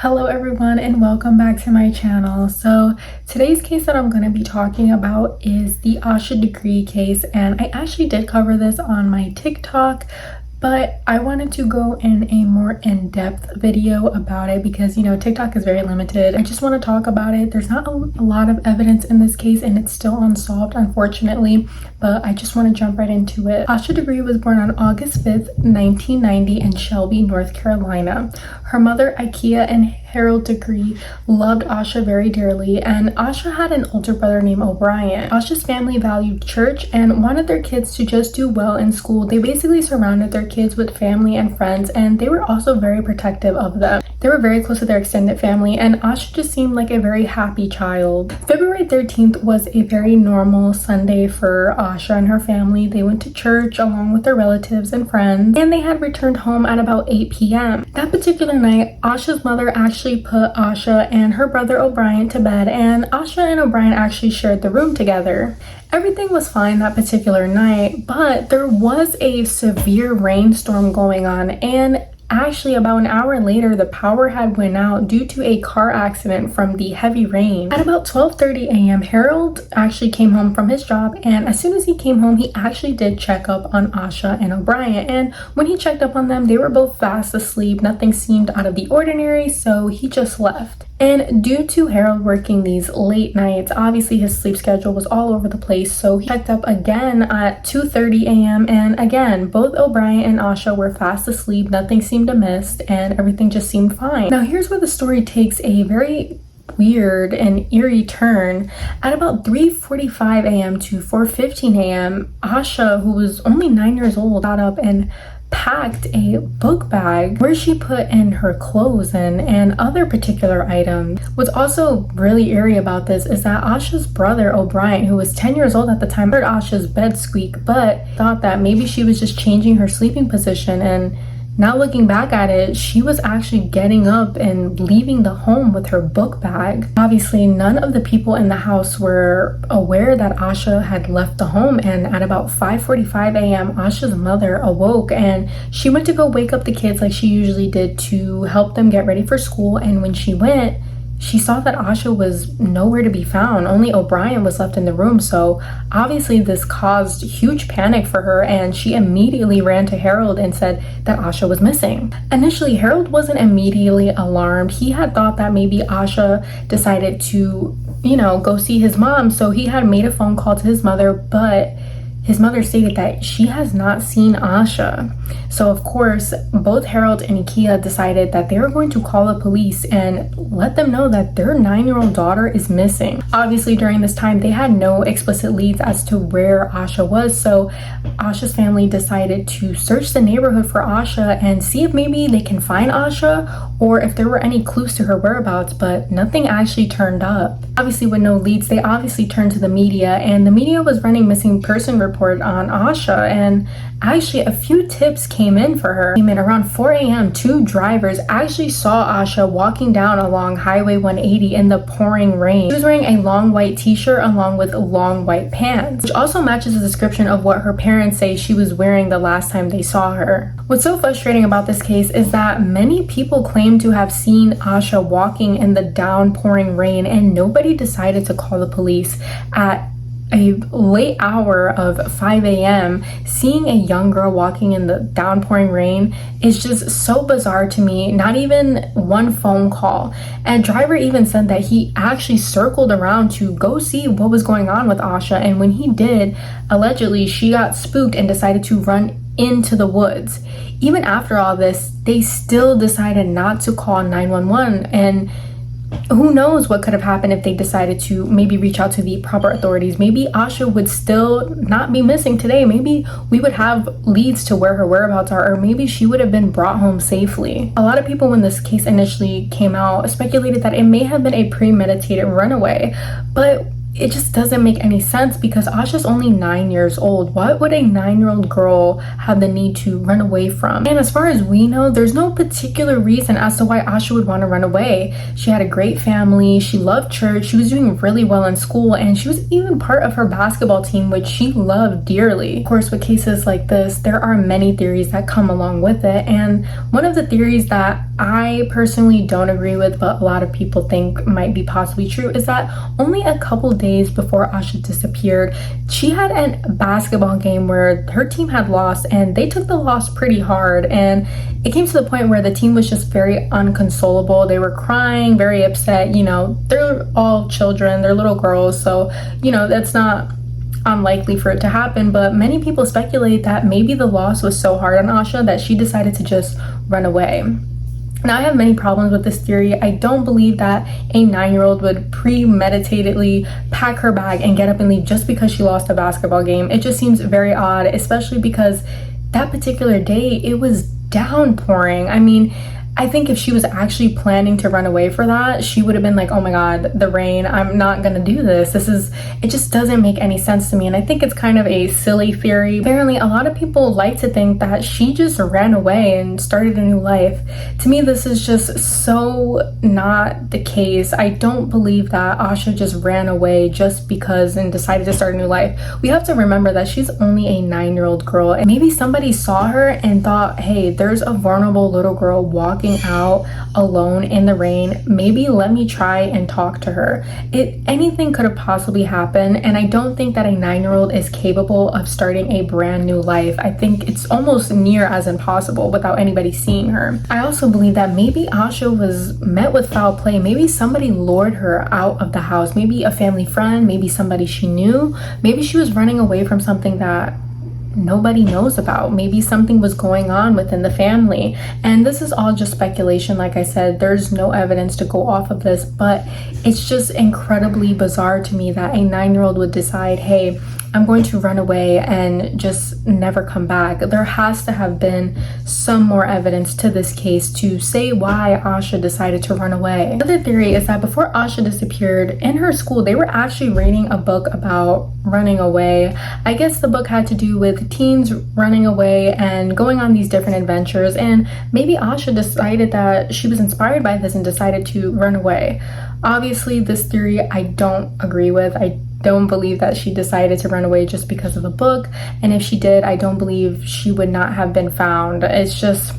Hello everyone and welcome back to my channel. So today's case that I'm going to be talking about is the Asha Degree case, and I actually did cover this on my TikTok, but I wanted to go in a more in-depth video about it because, you know, TikTok is very limited. I just want to talk about it. There's not a lot of evidence in this case and it's still unsolved, unfortunately, but I just want to jump right into it. Asha Degree was born on August 5th, 1990 in Shelby, North Carolina. Her mother, Ikea and Harold Degree, loved Asha very dearly, and Asha had an older brother named O'Brien. Asha's family valued church and wanted their kids to just do well in school. They basically surrounded their kids with family and friends, and they were also very protective of them. They were very close to their extended family, and Asha just seemed like a very happy child. February 13th was a very normal Sunday for Asha and her family. They went to church along with their relatives and friends, and they had returned home at about 8 p.m. That particular night, Asha's mother actually put Asha and her brother O'Brien to bed, and Asha and O'Brien actually shared the room together. Everything was fine that particular night, but there was a severe rainstorm going on, and actually about an hour later the power had went out due to a car accident from the heavy rain. At about 12:30 a.m. Harold actually came home from his job, and as soon as he came home he actually did check up on Asha and O'Brien, and when he checked up on them they were both fast asleep. Nothing seemed out of the ordinary, so he just left. And due to Harold working these late nights, obviously his sleep schedule was all over the place, so he checked up again at 2:30 a.m. and again, both O'Brien and Asha were fast asleep. Nothing seemed amiss and everything just seemed fine. Now here's where the story takes a very weird and eerie turn. At about 3:45 a.m. to 4:15 a.m., Asha, who was only 9 years old, got up and packed a book bag where she put in her clothes and other particular items. What's also really eerie about this is that Asha's brother O'Brien, who was 10 years old at the time, heard Asha's bed squeak but thought that maybe she was just changing her sleeping position, and now looking back at it, she was actually getting up and leaving the home with her book bag. Obviously, none of the people in the house were aware that Asha had left the home, and at about 5:45 a.m., Asha's mother awoke and she went to go wake up the kids like she usually did to help them get ready for school, and when she went, she saw that Asha was nowhere to be found. Only O'Brien was left in the room, so obviously this caused huge panic for her, and she immediately ran to Harold and said that Asha was missing. Initially, Harold wasn't immediately alarmed. He had thought that maybe Asha decided to, you know, go see his mom, so he had made a phone call to his mother, but his mother stated that she has not seen Asha. So of course, both Harold and Ikea decided that they were going to call the police and let them know that their 9-year-old daughter is missing. Obviously, during this time, they had no explicit leads as to where Asha was, so Asha's family decided to search the neighborhood for Asha and see if maybe they can find Asha or if there were any clues to her whereabouts, but nothing actually turned up. Obviously, with no leads, they obviously turned to the media, and the media was running missing person report on Asha, and actually a few tips came in for her. Around 4 a.m., 2 drivers actually saw Asha walking down along Highway 180 in the pouring rain. She was wearing a long white t-shirt along with long white pants, which also matches the description of what her parents say she was wearing the last time they saw her. What's so frustrating about this case is that many people claim to have seen Asha walking in the downpouring rain, and nobody decided to call the police. At a late hour of 5 a.m., seeing a young girl walking in the downpouring rain is just so bizarre to me. Not even one phone call. And driver even said that he actually circled around to go see what was going on with Asha, and when he did, allegedly she got spooked and decided to run into the woods. Even after all this, they still decided not to call 911, and who knows what could have happened if they decided to maybe reach out to the proper authorities. Maybe Asha would still not be missing today. Maybe we would have leads to where her whereabouts are, or maybe she would have been brought home safely. A lot of people, when this case initially came out, speculated that it may have been a premeditated runaway, but it just doesn't make any sense because Asha's only 9 years old. What would a 9-year-old girl have the need to run away from? And as far as we know, there's no particular reason as to why Asha would want to run away. She had a great family, she loved church, she was doing really well in school, and she was even part of her basketball team, which she loved dearly. Of course, with cases like this, there are many theories that come along with it, and one of the theories that I personally don't agree with, but a lot of people think might be possibly true, is that only a couple days before Asha disappeared, she had a basketball game where her team had lost, and they took the loss pretty hard, and it came to the point where the team was just very unconsolable. They were crying, very upset. You know, they're all children, they're little girls, so you know, that's not unlikely for it to happen, but many people speculate that maybe the loss was so hard on Asha that she decided to just run away. Now, I have many problems with this theory. I don't believe that a 9-year-old would premeditatedly pack her bag and get up and leave just because she lost a basketball game. It just seems very odd, especially because that particular day, it was downpouring. I mean, I think if she was actually planning to run away for that, she would have been like, oh my God, the rain, I'm not gonna do this. It just doesn't make any sense to me. And I think it's kind of a silly theory. Apparently, a lot of people like to think that she just ran away and started a new life. To me, this is just so not the case. I don't believe that Asha just ran away just because and decided to start a new life. We have to remember that she's only a 9-year-old girl, and maybe somebody saw her and thought, hey, there's a vulnerable little girl walking out alone in the rain. Maybe let me try and talk to her. Anything could have possibly happened, and I don't think that a 9-year-old is capable of starting a brand new life. I think it's almost near as impossible without anybody seeing her. I also believe that maybe Asha was met with foul play. Maybe somebody lured her out of the house. Maybe a family friend, maybe somebody she knew. Maybe she was running away from something that nobody knows about. Maybe something was going on within the family, and this is all just speculation. Like I said, there's no evidence to go off of this, but it's just incredibly bizarre to me that a 9-year-old would decide, hey, I'm going to run away and just never come back. There has to have been some more evidence to this case to say why Asha decided to run away. Another theory is that before Asha disappeared, in her school, they were actually reading a book about running away. I guess the book had to do with teens running away and going on these different adventures, and maybe Asha decided that she was inspired by this and decided to run away. Obviously, this theory I don't agree with. I don't believe that she decided to run away just because of the book, and if she did, I don't believe she would not have been found. It's just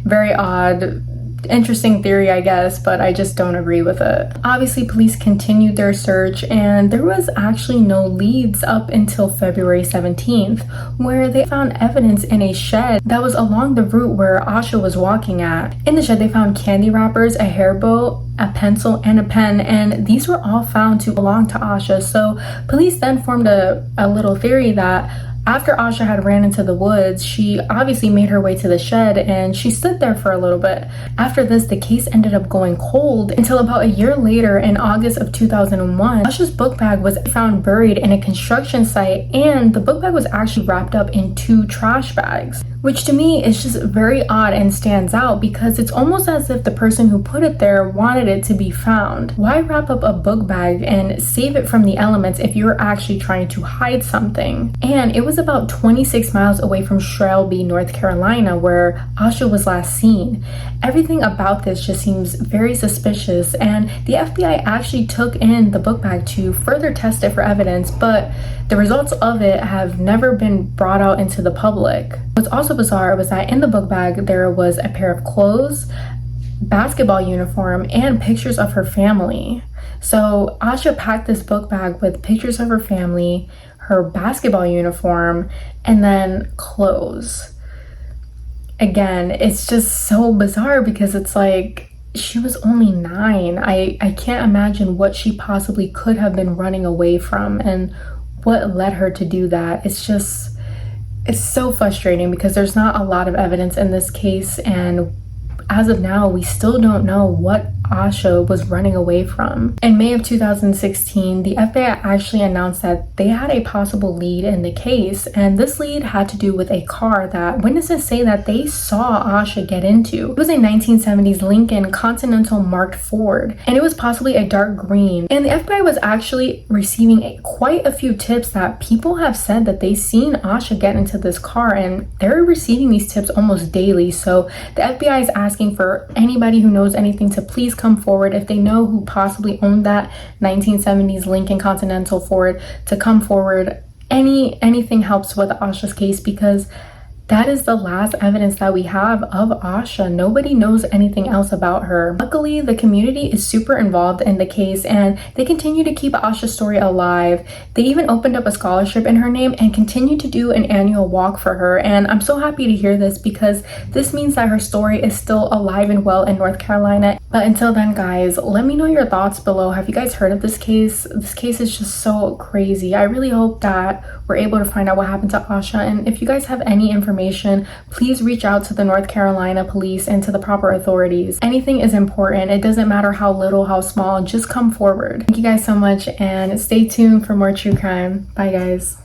very odd. Interesting theory, I guess, but I just don't agree with it. Obviously, police continued their search, and there was actually no leads up until February 17th, where they found evidence in a shed that was along the route where Asha was walking at. In the shed, they found candy wrappers, a hair bow, a pencil, and a pen, and these were all found to belong to Asha. So police then formed a little theory that after Asha had ran into the woods, she obviously made her way to the shed and she stood there for a little bit. After this, the case ended up going cold until about a year later in August of 2001. Asha's book bag was found buried in a construction site, and the book bag was actually wrapped up in 2 trash bags, which to me is just very odd and stands out because it's almost as if the person who put it there wanted it to be found. Why wrap up a book bag and save it from the elements if you're actually trying to hide something? And it was about 26 miles away from Shelby, North Carolina, where Asha was last seen. Everything about this just seems very suspicious, and the FBI actually took in the book bag to further test it for evidence, but the results of it have never been brought out into the public. What's also bizarre was that in the book bag there was a pair of clothes, basketball uniform, and pictures of her family. So Asha packed this book bag with pictures of her family, her basketball uniform, and then clothes. Again, it's just so bizarre because it's like she was only 9. I can't imagine what she possibly could have been running away from and what led her to do that. It's so frustrating because there's not a lot of evidence in this case, and as of now, we still don't know what Asha was running away from. In May of 2016, the FBI actually announced that they had a possible lead in the case, and this lead had to do with a car that witnesses say that they saw Asha get into. It was a 1970s Lincoln Continental marked Ford, and it was possibly a dark green. And the FBI was actually receiving quite a few tips that people have said that they seen Asha get into this car, and they're receiving these tips almost daily. So the FBI is asking for anybody who knows anything to please come forward. If they know who possibly owned that 1970s Lincoln Continental Ford, to come forward. Anything helps with Asha's case, because that is the last evidence that we have of Asha. Nobody knows anything else about her. Luckily, the community is super involved in the case, and they continue to keep Asha's story alive. They even opened up a scholarship in her name and continue to do an annual walk for her. And I'm so happy to hear this, because this means that her story is still alive and well in North Carolina. But until then, guys, let me know your thoughts below. Have you guys heard of this case? This case is just so crazy. I really hope that we're able to find out what happened to Asha. And if you guys have any information, please reach out to the North Carolina police and to the proper authorities. Anything is important. It doesn't matter how little, how small, just come forward. Thank you guys so much, and stay tuned for more true crime. Bye, guys.